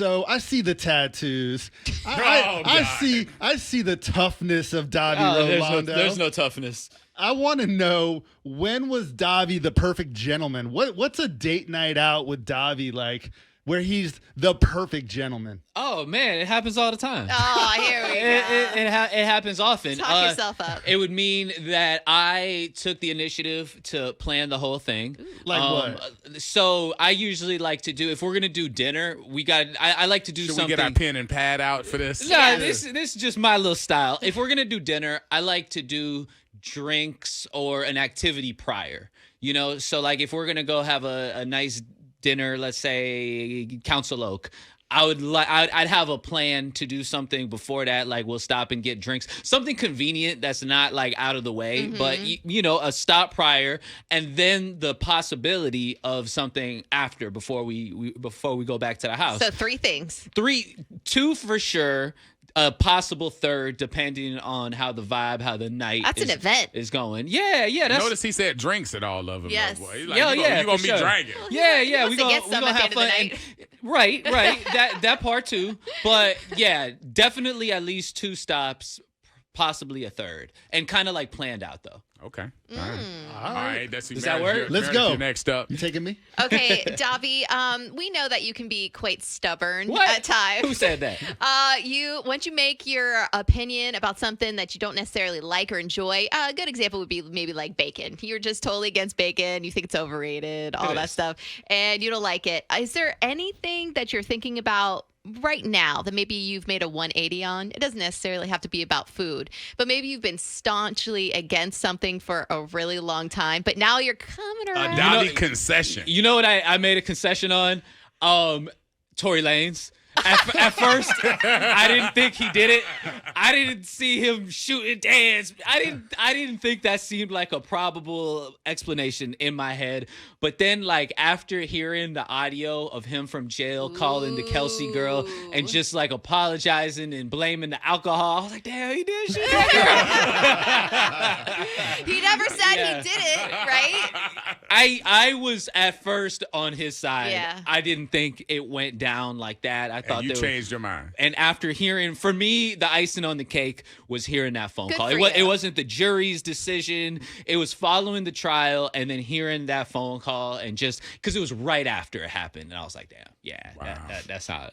So I see the tattoos. God. I see the toughness of Davy Rolando. There's no toughness. I want to know, when was Davy the perfect gentleman? What's a date night out with Davy like, where he's the perfect gentleman? Oh man, it happens all the time. Oh, here we go. It happens often. Talk yourself up. It would mean that I took the initiative to plan the whole thing. Like what? So I usually like to do, if we're gonna do dinner, I like to do Should something. we get our pen and pad out for this? No, this is just my little style. If we're gonna do dinner, I like to do drinks or an activity prior. You know, so like if we're gonna go have a nice dinner, let's say Council Oak, I'd have a plan to do something before that. Like we'll stop and get drinks, something convenient that's not like out of the way, but you know, a stop prior, and then the possibility of something after before we go back to the house. So 3 things. 2 for sure. A possible third, depending on how the night That's an event. is going. Yeah. That's, Notice he said drinks at all of them. Yes. Boy. He's like, Yeah, you yeah, gonna for be sure. drinking. Yeah. wants to get some at the have end of the fun. night. Right. That part too. But yeah, definitely at least 2 stops, possibly a third, and kind of like planned out though. Okay. All right. Does that work? Let's go. Next up. You taking me? Okay, Davy, we know that you can be quite stubborn What? at times. Who said that? Once you make your opinion about something that you don't necessarily like or enjoy, a good example would be maybe like bacon. You're just totally against bacon. You think it's overrated, all that stuff, and you don't like it. Is there anything that you're thinking about right now that maybe you've made a 180 on? It doesn't necessarily have to be about food, but maybe you've been staunchly against something for a really long time, but now you're coming around. A Davy concession. You know what I made a concession on? Tory Lanez. At first, I didn't think he did it. I didn't see him shoot and dance. I didn't think that seemed like a probable explanation in my head. But then, like, after hearing the audio of him from jail calling the Kelsey girl and just like apologizing and blaming the alcohol, I was like, damn, he did shoot that girl. He never said he did it, right? I was at first on his side. Yeah. I didn't think it went down like that. I thought And you changed your mind. And after hearing, for me, the icing on the cake was hearing that phone Good call. for It you. wasn't the jury's decision. It was following the trial and then hearing that phone call, and just because it was right after it happened, and I was like, damn, that's not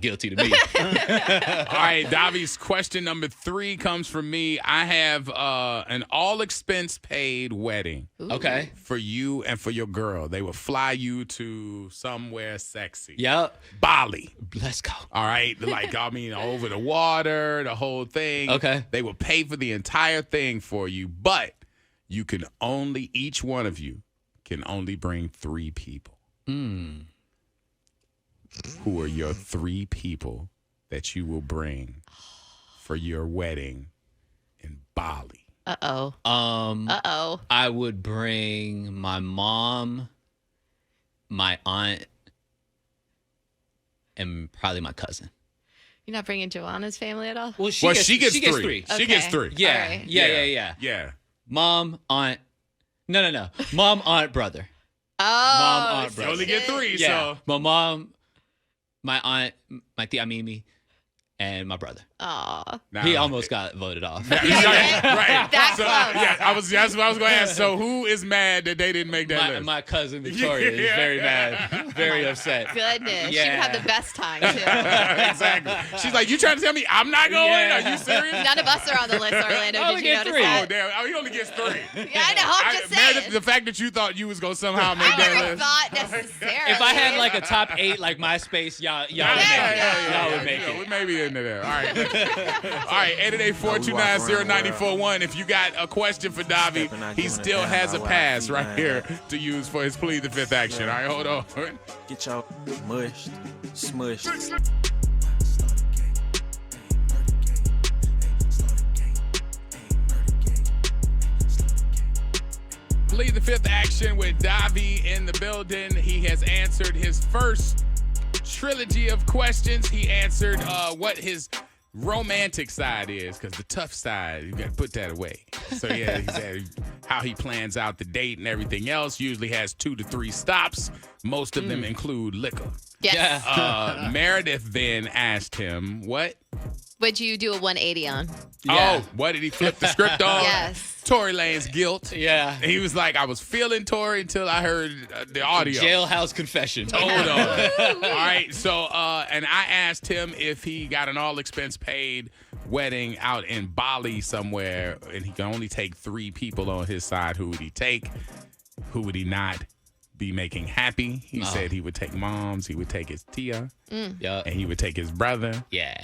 guilty to me. All right, Davy's question number 3 comes from me. I have an all expense paid wedding. Okay. For you and for your girl. They will fly you to somewhere sexy. Yep. Bali. Let's go. All right. Like, I mean, over the water, the whole thing. Okay. They will pay for the entire thing for you, but you can only, each one of you can only bring 3 people. Who are your 3 people that you will bring for your wedding in Bali? Uh-oh. I would bring my mom, my aunt, and probably my cousin. You're not bringing Joanna's family at all? Well, She gets 3. Okay. She gets 3. Yeah. All right. Yeah. Yeah. Mom, aunt. No. Mom, aunt, brother. Oh. Mom, aunt, You brother. only get 3, Yeah. so. My mom, my aunt, my tia Mimi, and my brother. Aw. Nah. He almost got voted off. Right. That So, close. yeah, that's what I was going to ask. So who is mad that they didn't make that list? My cousin Victoria is very mad, very upset. Goodness. She Yeah. would have the best time, too. Exactly. She's like, you trying to tell me I'm not going? Yeah. Are you serious? None of us are on the list, Orlando. I only Did you get notice 3. Oh, that? damn. Oh, he only gets 3. Yeah, I know. I'm just saying. The fact that you thought you was going to somehow make I that never list. thought necessarily. If I had like a top 8 like MySpace, y'all would make it. Y'all would make We it. may be into there. All right. All right, 888-429-0941. If you got a question for Davy, he still has a pass right here to use for his Plead the Fifth action. All right, hold on. Get y'all mushed, smushed. Plead the Fifth action with Davy in the building. He has answered his first trilogy of questions. He answered what his romantic side is, because the tough side, you got to put that away. So yeah, how he plans out the date and everything else. Usually has 2 to 3 stops. Most of them include liquor. Yes. Yeah. Meredith then asked him, what? Would you do a 180 on? Yeah. Oh, what did he flip the script on? Yes. Tory Lane's guilt. Yeah. And he was like, I was feeling Tory until I heard the audio. Jailhouse confession. Hold on. All right. So, and I asked him if he got an all expense paid wedding out in Bali somewhere, and he can only take 3 people on his side. Who would he take? Who would he not be making happy? He said he would take moms, he would take his tia, Yeah. and he would take his brother. Yeah.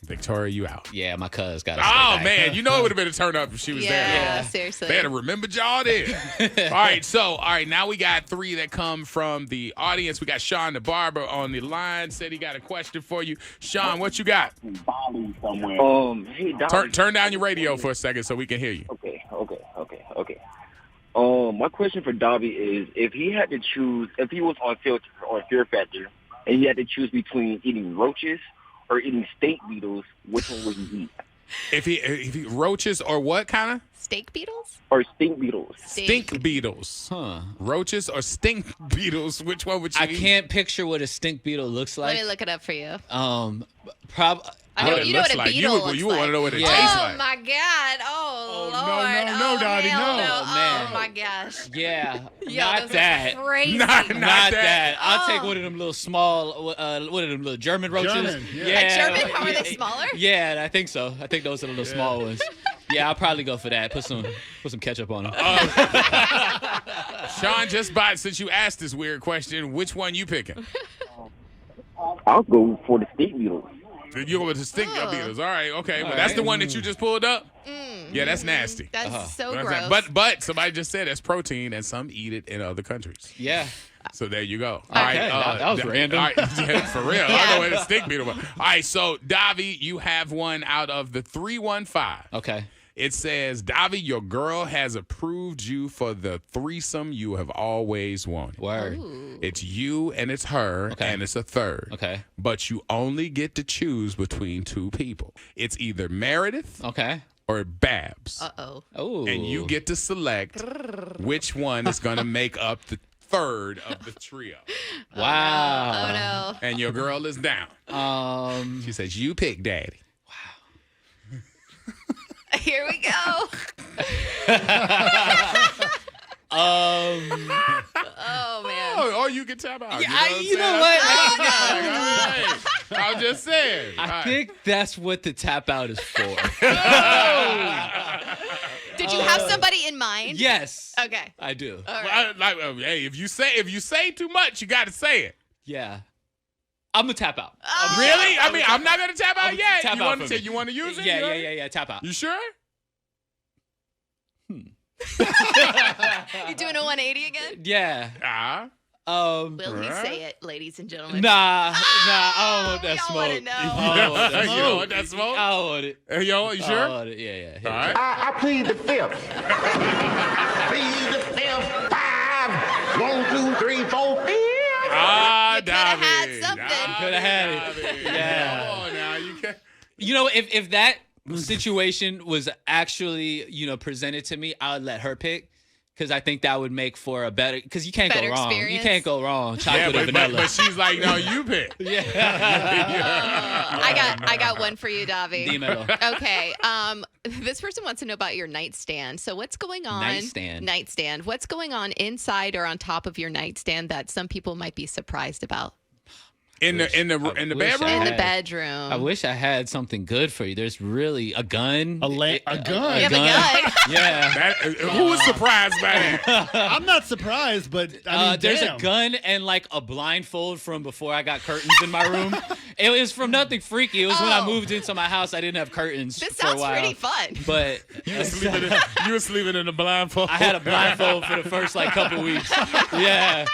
Victoria, you out. Yeah, my cuz got Oh, man. You know it would have been a turn up if she was there. Yeah, seriously. They had to remember y'all there. All right, now we got 3 that come from the audience. We got Sean the barber on the line. Said he got a question for you. Sean, what you got? Hey, Davy. Turn down your radio for a second so we can hear you. Okay. My question for Davy is, if he had to choose, if he was on Fear Factor, and he had to choose between eating roaches or eating stink beetles, which one would he eat? If he roaches or what kind of? Steak beetles? Or stink beetles? Stink beetles. Huh. Roaches or stink beetles? Which one would you I eat? can't picture what a stink beetle looks Let like. me look it up for you. What it You know looks what a like. beetle looks You would want to know what it Yeah. tastes Oh like. my God! Oh, no, Lord! no, Davy, hell no. Oh, man. Oh my gosh! Yeah. Yo, not those that. are crazy. Not Not that. that. I'll take Oh. one of them little small, what are them little German roaches? German, yeah. Like German? How are they smaller? Yeah, I think so. I think those are the little small ones. Yeah, I'll probably go for that. Put some ketchup on them. Sean, since you asked this weird question, which one you picking? I'll go for the stink beetles. You go with the stink beetles. All right, okay. Well, All that's right. the one that you just pulled up? Yeah, that's nasty. That's so But gross. but somebody just said that's protein, and some eat it in other countries. Yeah. So there you go. Okay, that was random. All right, yeah, for real. I don't know where the stink beetle was. All right, so Davy, you have one out of the 315. Okay. It says, Davy, your girl has approved you for the threesome you have always wanted. Word. Ooh. It's you and it's her, Okay. and it's a third. Okay. But you only get to choose between 2 people. It's either Meredith Okay. or Babs. Uh-oh. Oh. And you get to select which one is going to make up the third of the trio. Wow. Oh And your girl is down. She says, you pick daddy. no! Here we go. Oh man. Oh, you can tap out. You know what? I'm just saying. I think that's what the tap out is for. Did you have somebody in mind? Yes. Okay. I do. All right. Hey, if you say too much, you got to say it. Yeah. I'm gonna tap out. Really? I mean, I'm not gonna tap out yet. Tap You out want for to me. You want to use it? Yeah. Tap out. You sure? You doing a 180 again? Yeah. Will he say it, ladies and gentlemen? Nah. I don't want that we all smoke. wanna know. I don't want that You smoke. don't want that smoke? I don't want it. Hey, yo, you sure? I want it. Yeah. All right. I plead the fifth. Plead the fifth. 5, 1, 2, 3, 4, 5. Ah, coulda had Davy. something. Coulda had it. Davy. Yeah. Come on now. You can. You know, if that situation was actually, presented to me, I would let her pick. Because I think that would make for a better. Because you can't Better go wrong. experience. You can't go wrong. Yeah, Chocolate or vanilla. but she's like, no, you pick. I got one for you, Davy. Dímelo. Okay. This person wants to know about your nightstand. So what's going on? Nightstand. What's going on inside or on top of your nightstand that some people might be surprised about? In the wish I bedroom. In the had- bedroom. I wish I had something good for you. There's really a gun. A gun. You have a gun. Yeah. Who was surprised by that? I'm not surprised, but I mean, There's damn. a gun and like a blindfold from before I got curtains in my room. It was from nothing freaky. It was when I Oh. moved into my house. I didn't have curtains This for a sounds while. pretty fun. But You were sleeping in the blindfold. I had a blindfold for the first couple weeks. Yeah.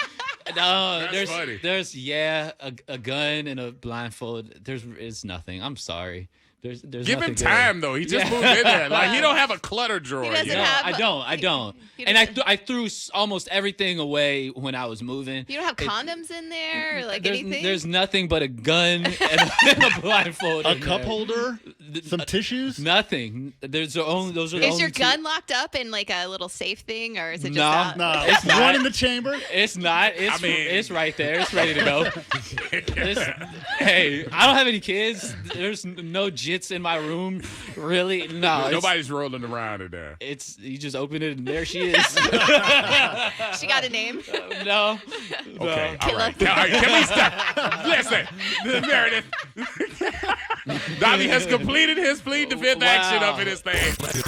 No, That's funny. there's a gun and a blindfold. It's nothing. I'm sorry. There's Give nothing him good. time though. He just moved in there. Like he don't have a clutter drawer. He doesn't you know? have- I don't. He And I doesn't- threw almost everything away when I was moving. You don't have condoms in there or like There's, anything? there's nothing but a gun and a blindfold. A in cup there. holder. Some tissues? Nothing. Those are the only Is your two- gun locked up in like a little safe thing, or is it just No. out? No, It's not. one in the chamber. It's not. It's, I mean- it's right there. It's ready to go. Hey, I don't have any kids. There's no jits in my room. Really? No. Nobody's rolling around in there. It's you just open it and there she is. She got a name. No. Okay, all Killer. right. All right, can we stop? Listen, Meredith. Davy has completed his plead the fifth action up in his thing.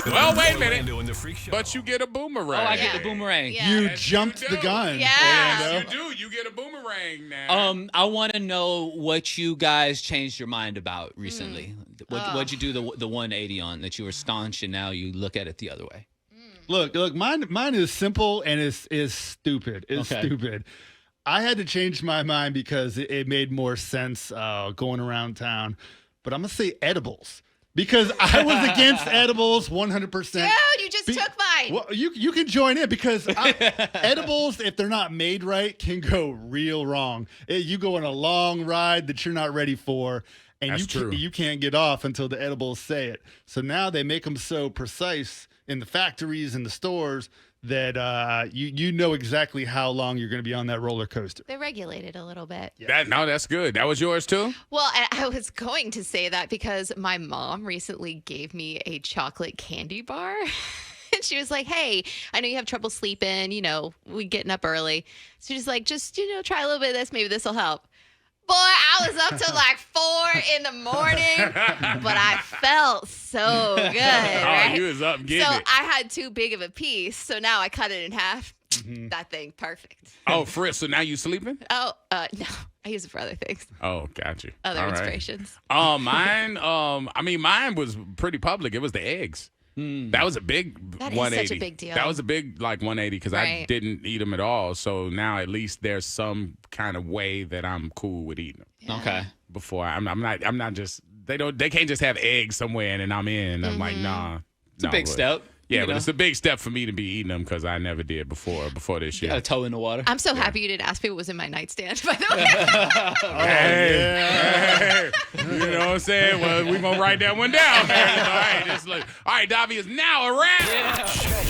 Well, wait a minute. Orlando and the Freak Show. But you get a boomerang. Oh, I get the boomerang. Yeah. You Yes, jumped you the do. gun. Yeah. Orlando. You do. You get a boomerang now. I want to know what you guys changed your mind about recently. What'd you do the 180 on that you were staunch and now you look at it the other way? Look, mine is simple and is stupid. It's Okay. stupid. I had to change my mind because it made more sense going around town. But I'm gonna say edibles because I was against edibles 100%. Dude, you just took mine. Well, you can join in because edibles, if they're not made right, can go real wrong. You go on a long ride that you're not ready for, and That's true. you can't get off until the edibles say it. So now they make them so precise in the factories and the stores that you know exactly how long you're going to be on that roller coaster. They're regulated a little bit. That's good. That was yours too? Well, I was going to say that because my mom recently gave me a chocolate candy bar. And she was like, hey, I know you have trouble sleeping. You know, we getting up early. So she's like, just, try a little bit of this. Maybe this will help. Boy, I was up till like 4 in the morning, but I felt so good. Right? Oh, you was up getting so it. I had too big of a piece. So now I cut it in half. That thing, perfect. Oh, Fritz, so now you sleeping? Oh, no, I use it for other things, Oh, got you. other All right. inspirations. Mine was pretty public. It was the eggs. That was a big That is 180. such a big deal. That was a big 180 because I Right. didn't eat them at all. So now at least there's some kind of way that I'm cool with eating them. Okay. Before I'm not just they can't just have eggs somewhere and then I'm in. I'm like, nah. It's a big step. Yeah, you but know. it's a big step for me to be eating them because I never did before this year. Got a toe in the water. I'm so happy you didn't ask me what was in my nightstand, by the way. Hey, you know what I'm saying? Well, we're going to write that one down, man. All right, Davy is now a wrap. Check